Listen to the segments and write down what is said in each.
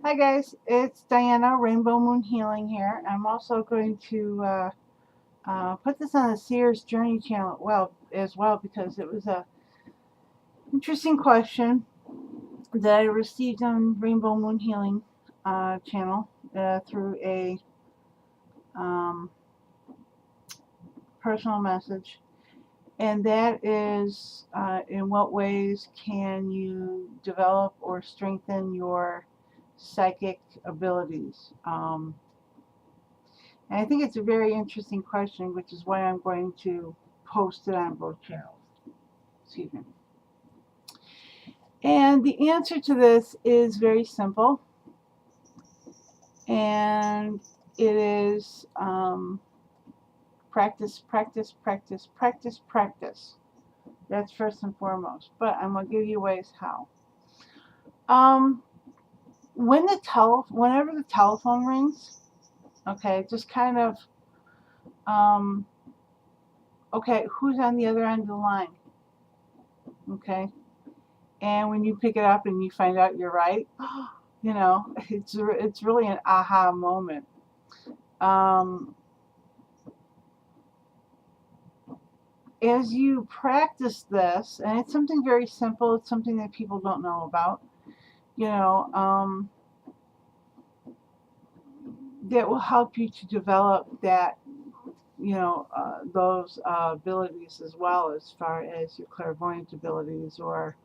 Hi guys, it's Diana, Rainbow Moon Healing here. I'm also going to put this on the Seers Journey channel as well because it was a interesting question that I received on Rainbow Moon Healing channel through a um, personal message, and that is in what ways can you develop or strengthen your psychic abilities? And I think it's a very interesting question, which is why I'm going to post it on both channels. Excuse me. And the answer to this is very simple. And it is practice, practice, practice, practice, practice. That's first and foremost. But I'm going to give you ways how. Whenever the telephone rings, okay, just kind of, okay, who's on the other end of the line? Okay. And when you pick it up and you find out you're right, it's really an aha moment. As you practice this, and it's something very simple, it's something that people don't know about, that will help you to develop that, those abilities as well, as far as your clairvoyant abilities or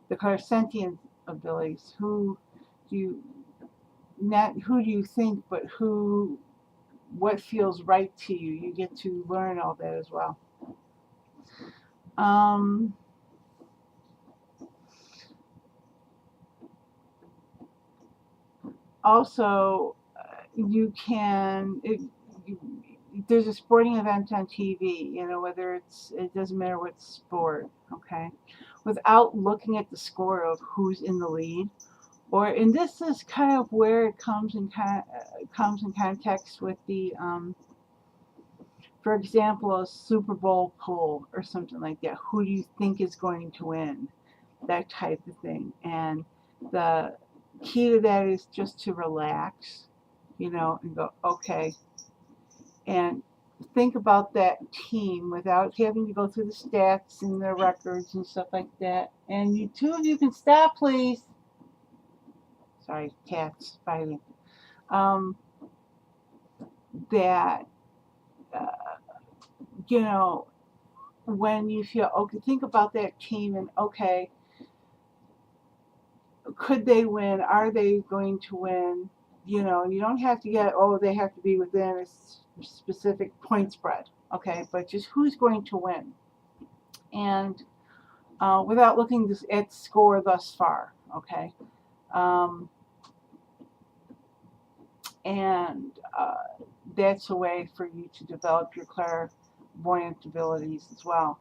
the clairsentient abilities. Not who do you think, but what feels right to you. You get to learn all that as well. Also, there's a sporting event on TV, whether it doesn't matter what sport, okay? Without looking at the score of who's in the lead, and this is kind of where it comes in context with the, for example, a Super Bowl poll or something like that. Who do you think is going to win? That type of thing. And the key to that is just to relax, and go, okay, and think about that team without having to go through the stats and the records and stuff like that. And you two of you can stop, please. Sorry, cats fighting. That, when you feel, okay, think about that team and, okay, could they win? Are they going to win? You don't have to get, they have to be within a specific point spread, okay? But just who's going to win? And without looking at score thus far, okay? And that's a way for you to develop your clairvoyant abilities as well.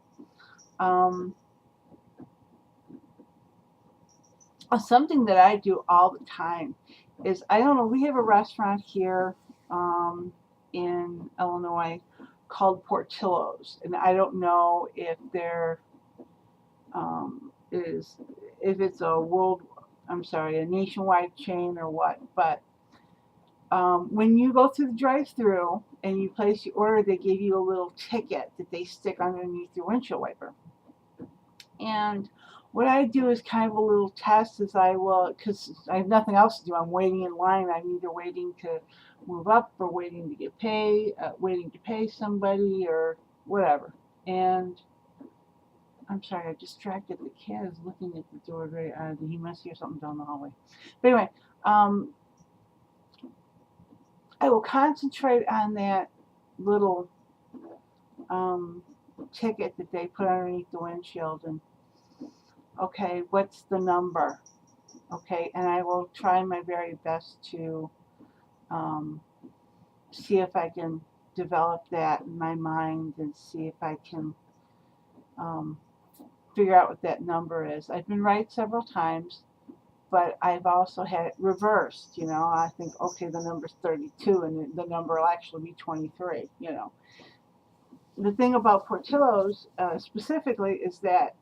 Something that I do all the time is, I don't know, we have a restaurant here in Illinois called Portillo's, and I don't know if if it's a nationwide chain or what, but when you go through the drive-through and you place your order, they give you a little ticket that they stick underneath your windshield wiper. And what I do is kind of a little test, as I will, because I have nothing else to do. I'm waiting in line. I'm either waiting to move up or waiting to get paid, waiting to pay somebody or whatever. And I'm sorry, I distracted. The cat is looking at the door very oddly. He must hear something down the hallway. But anyway, I will concentrate on that little ticket that they put underneath the windshield, and okay, what's the number? Okay, and I will try my very best to see if I can develop that in my mind and see if I can figure out what that number is. I've been right several times, but I've also had it reversed. I think, okay, the number's 32 and the number will actually be 23. The thing about Portillo's specifically is that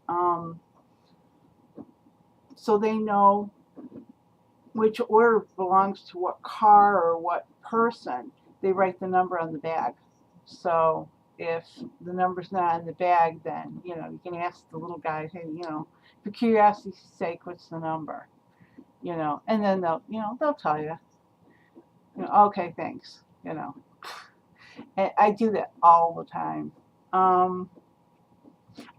so they know which order belongs to what car or what person, they write the number on the bag. So if the number's not on the bag, then, you know, you can ask the little guy, hey, you know, for curiosity's sake, what's the number? You know, and then they'll, you know, they'll tell you, you know, okay, thanks, you know. And I do that all the time. Um,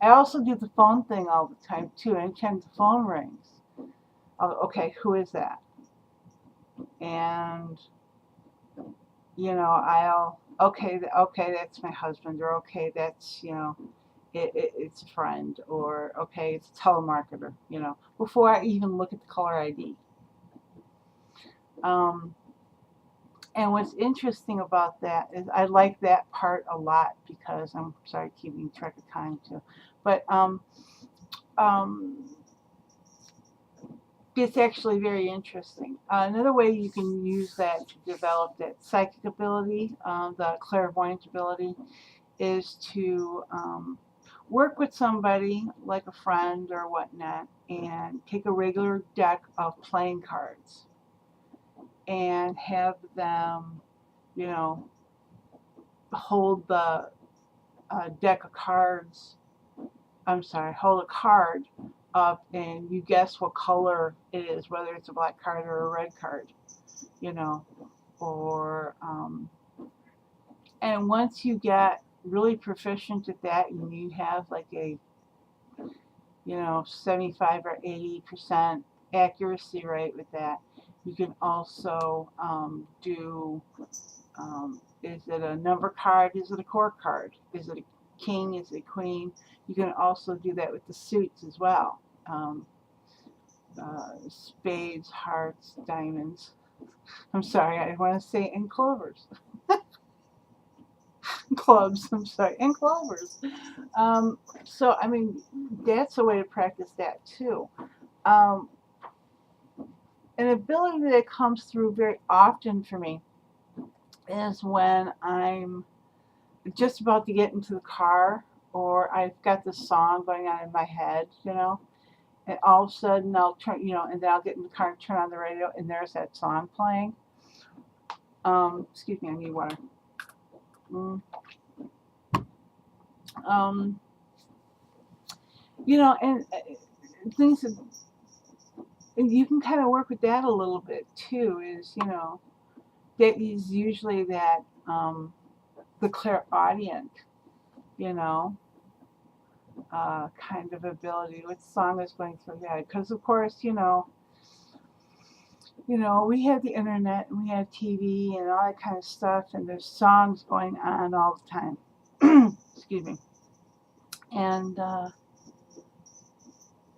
I also do the phone thing all the time too. Anytime the phone rings, okay, who is that? And you know, I'll okay, that's my husband, or okay, that's, you know, it's a friend, or okay, it's a telemarketer. You know, before I even look at the caller ID. Um, and what's interesting about that is I like that part a lot because I'm sorry, keeping track of time too, but um, it's actually very interesting. Another way you can use that to develop that psychic ability, the clairvoyant ability, is to work with somebody like a friend or whatnot and take a regular deck of playing cards and have them, you know, hold the deck of cards. I'm sorry, hold a card up and you guess what color it is, whether it's a black card or a red card, you know, or and once you get really proficient at that and you have like a, you know, 75 or 80% accuracy rate with that, you can also do, is it a number card, is it a core card, is it a king, is it a queen? You can also do that with the suits as well. Spades, hearts, diamonds. I'm sorry, I want to say and clovers. Clubs, I'm sorry, and clovers. So, I mean, that's a way to practice that too. Um, an ability that comes through very often for me is when I'm just about to get into the car or I've got this song going on in my head, you know, and all of a sudden I'll turn, you know, and then I'll get in the car and turn on the radio and there's that song playing. Excuse me, I need water. Mm. Um, you know, and things, and you can kind of work with that a little bit too, is, you know, that is usually that, the clairaudient, you know, kind of ability. What song is going through your head? Because of course, you know, we have the internet and we have TV and all that kind of stuff, and there's songs going on all the time. Excuse me. And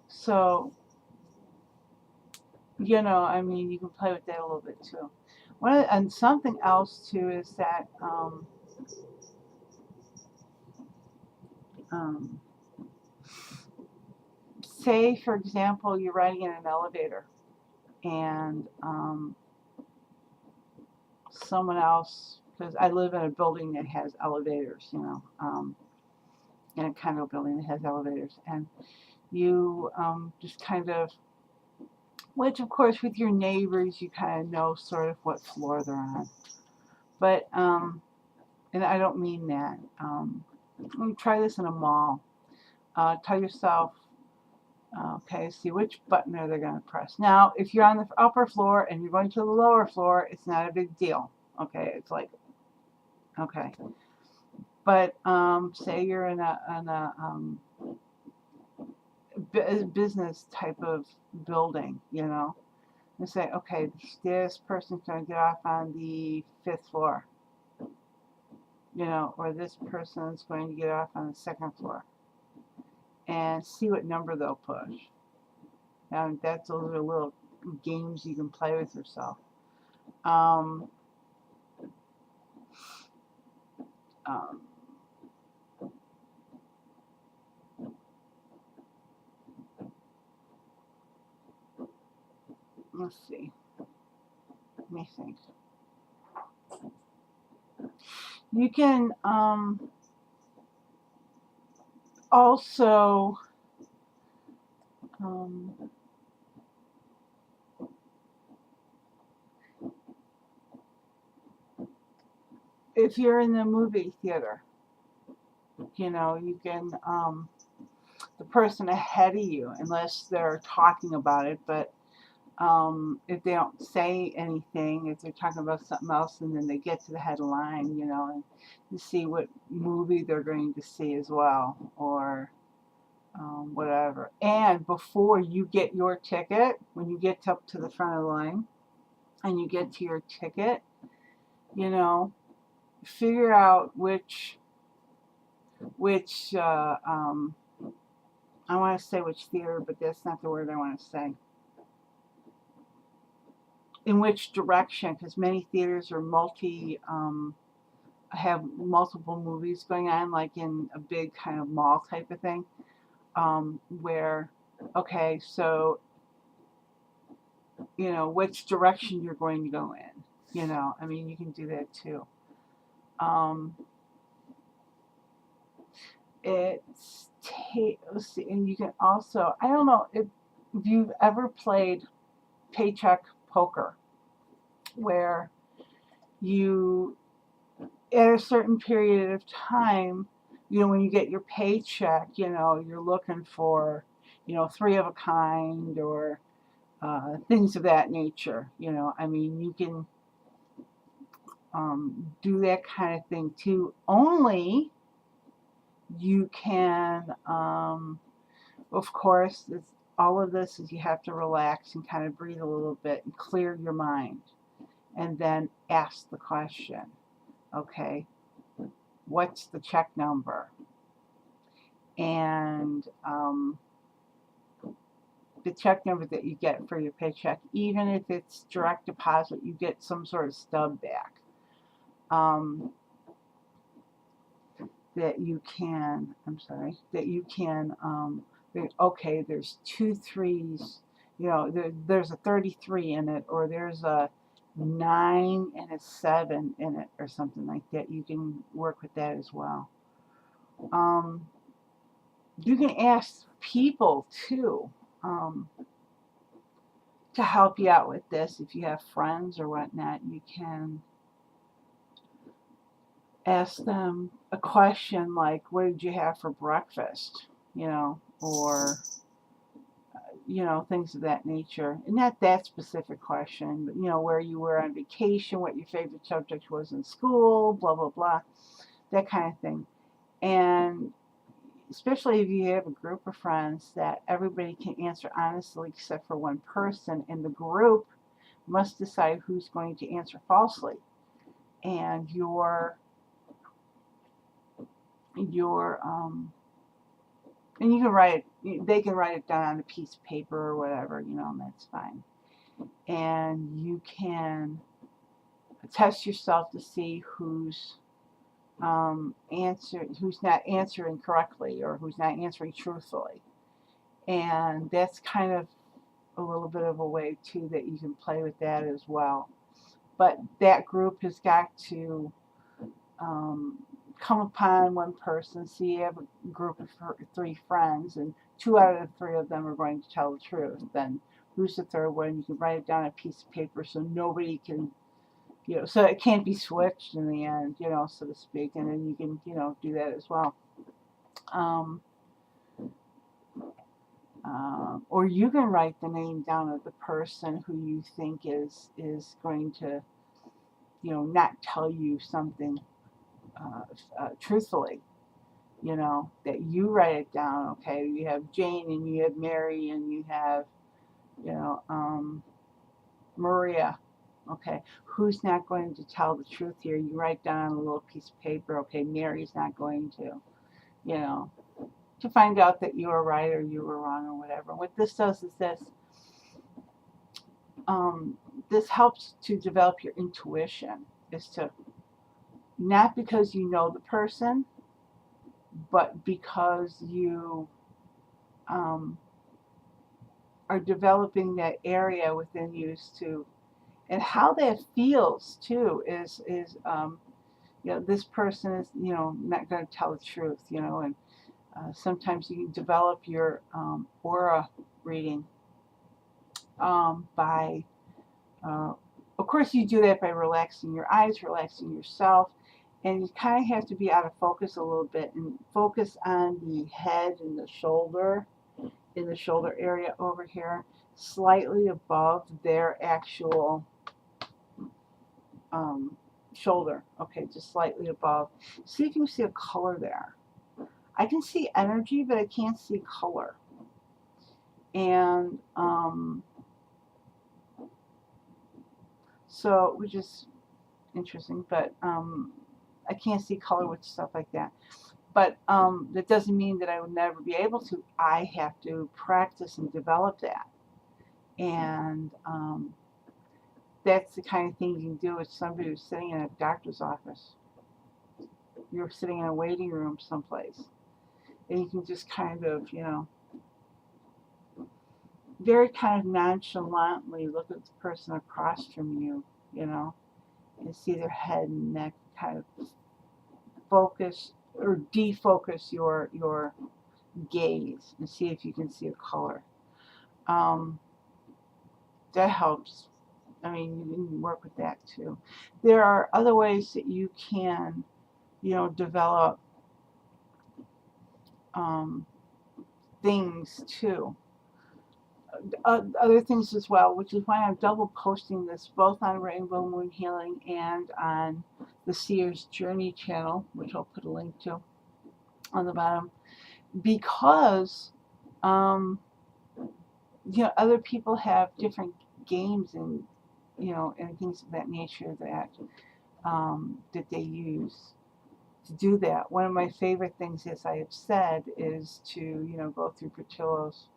so, you know, I mean, you can play with that a little bit too. And something else too is that, um, say, for example, you're riding in an elevator and someone else, because I live in a building that has elevators, you know, in a condo building that has elevators, and you just kind of, which of course with your neighbors you kind of know sort of what floor they're on, but and I don't mean that. Try this in a mall. Tell yourself, okay, see which button are they going to press. Now, if you're on the upper floor and you're going to the lower floor, it's not a big deal. Okay, it's like, okay. But say you're in a business type of building, you know, and say, okay, this person's going to get off on the 5th floor, you know, or this person's going to get off on the 2nd floor, and see what number they'll push. Now, those are little games you can play with yourself. Um, um, let's see. Let me think. You can also if you're in the movie theater, you know, you can, the person ahead of you, unless they're talking about it, but if they don't say anything, if they're talking about something else and then they get to the headline, you know, and you see what movie they're going to see as well, or whatever. And before you get your ticket, when you get up to the front of the line and you get to your ticket, you know, figure out which I want to say which theater, but that's not the word I want to say. In which direction, because many theaters are have multiple movies going on, like in a big kind of mall type of thing, where, okay, so, you know, which direction you're going to go in, you know, I mean, you can do that too. Let's see, and you can also, I don't know if you've ever played paycheck poker, where you, at a certain period of time, you know, when you get your paycheck, you know, you're looking for, you know, three of a kind, or things of that nature, you know, I mean, you can do that kind of thing too. Only you can, of course, all of this is you have to relax and kind of breathe a little bit and clear your mind, and then ask the question, okay, what's the check number? And the check number that you get for your paycheck, even if it's direct deposit, you get some sort of stub back. That you can, okay, there's 2 3s, you know, there's a 33 in it, or there's a 9 and a 7 in it, or something like that. You can work with that as well. You can ask people too, to help you out with this. If you have friends or whatnot, you can ask them a question like, what did you have for breakfast? You know, or, you know, things of that nature. And not that specific question, but, you know, where you were on vacation, what your favorite subject was in school, blah, blah, blah, that kind of thing. And especially if you have a group of friends, that everybody can answer honestly except for one person, and the group must decide who's going to answer falsely. And and you can write it, they can write it down on a piece of paper or whatever, you know, and that's fine. And you can test yourself to see who's who's not answering correctly, or who's not answering truthfully. And that's kind of a little bit of a way too that you can play with that as well. But that group has got to come upon one person. So you have a group of 3 friends, and 2 out of the 3 of them are going to tell the truth. Then who's the third one? You can write it down on a piece of paper so nobody can, you know, so it can't be switched in the end, you know, so to speak. And then you can, you know, do that as well. Or you can write the name down of the person who you think is going to, you know, not tell you something truthfully, you know, that you write it down. Okay, you have Jane, and you have Mary, and you have, you know, Maria. Okay, who's not going to tell the truth here? You write down on a little piece of paper, okay, Mary's not going to, you know, to find out that you were right or you were wrong or whatever. What this does is this helps to develop your intuition, is to, not because you know the person, but because you are developing that area within you to, and how that feels too is you know, this person is, you know, not going to tell the truth, you know, and sometimes you can develop your aura reading of course you do that by relaxing your eyes, relaxing yourself, And you kind of have to be out of focus a little bit and focus on the head and the shoulder, in the shoulder area over here, slightly above their actual um, shoulder. Okay, just slightly above. See if you can see a color there. I can see energy, but I can't see color. And so, which is interesting, but I can't see color with stuff like that. But that doesn't mean that I would never be able to. I have to practice and develop that. And that's the kind of thing you can do with somebody who's sitting in a doctor's office. You're sitting in a waiting room someplace. And you can just kind of, very kind of nonchalantly look at the person across from you, and see their head and neck, kind of focus or defocus your gaze and see if you can see a color. Um, that helps. I mean, you can work with that too. There are other ways that you can, develop um, things too. Other things as well, which is why I'm double posting this both on Rainbow Moon Healing and on the Seers Journey channel, which I'll put a link to on the bottom, because other people have different games and and things of that nature that they use to do that. One of my favorite things, as I have said, is to go through Portillo's,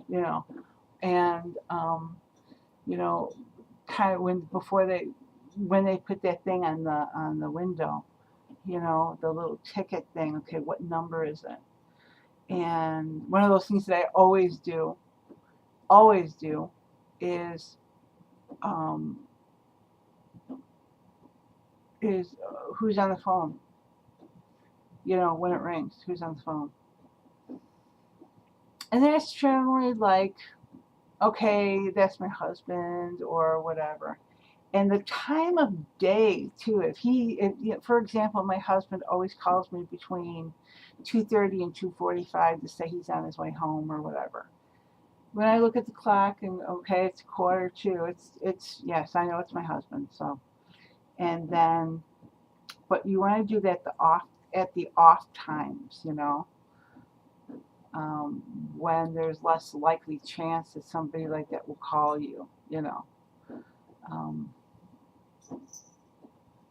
you know, and you know, kind of when they put that thing on the window, the little ticket thing. Okay, what number is it? And one of those things that I always do, is um, who's on the phone. When it rings, who's on the phone. And that's generally like, okay, that's my husband or whatever. And the time of day too. For example, my husband always calls me between 2:30 and 2:45 to say he's on his way home or whatever. When I look at the clock and okay, it's 1:45. It's yes, I know it's my husband. So, and then, but you want to do that at the off times, um, when there's less likely chance that somebody like that will call you. Um,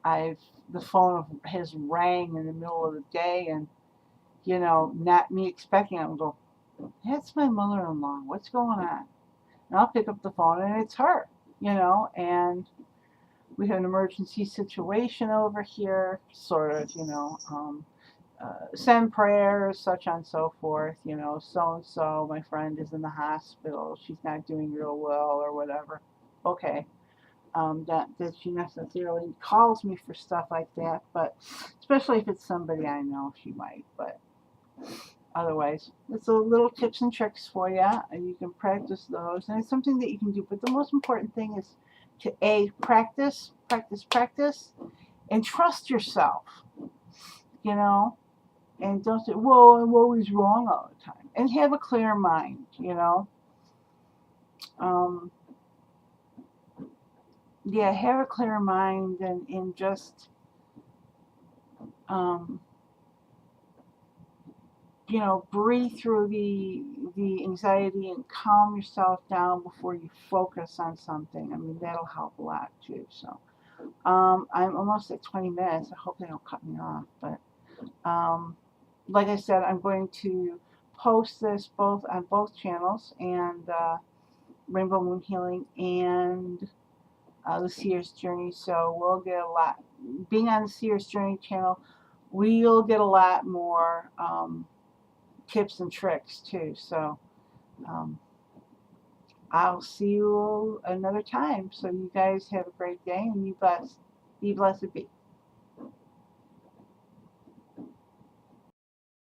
I've the phone has rang in the middle of the day, and not me expecting it. I'll go, that's my mother-in-law. What's going on? And I'll pick up the phone, and it's her. And we have an emergency situation over here, sort of. Send prayers, such on so forth. So and so, my friend is in the hospital. She's not doing real well, or whatever. Okay. That she necessarily calls me for stuff like that, but especially if it's somebody I know, she might. But otherwise, it's a little tips and tricks for you, and you can practice those, and it's something that you can do. But the most important thing is to practice, practice, practice, and trust yourself. And don't say, "Well, I'm always wrong all the time," and have a clear mind. Um, yeah, have a clear mind and just um, breathe through the anxiety and calm yourself down before you focus on something. I mean, that'll help a lot too. So, I'm almost at 20 minutes. I hope they don't cut me off. But like I said, I'm going to post this both on both channels, and Rainbow Moon Healing and the Seers Journey. So we'll get a lot. Being on the Seers Journey channel, we'll get a lot more tips and tricks too. So um, I'll see you another time. So you guys have a great day, and be blessed. Be blessed. Be.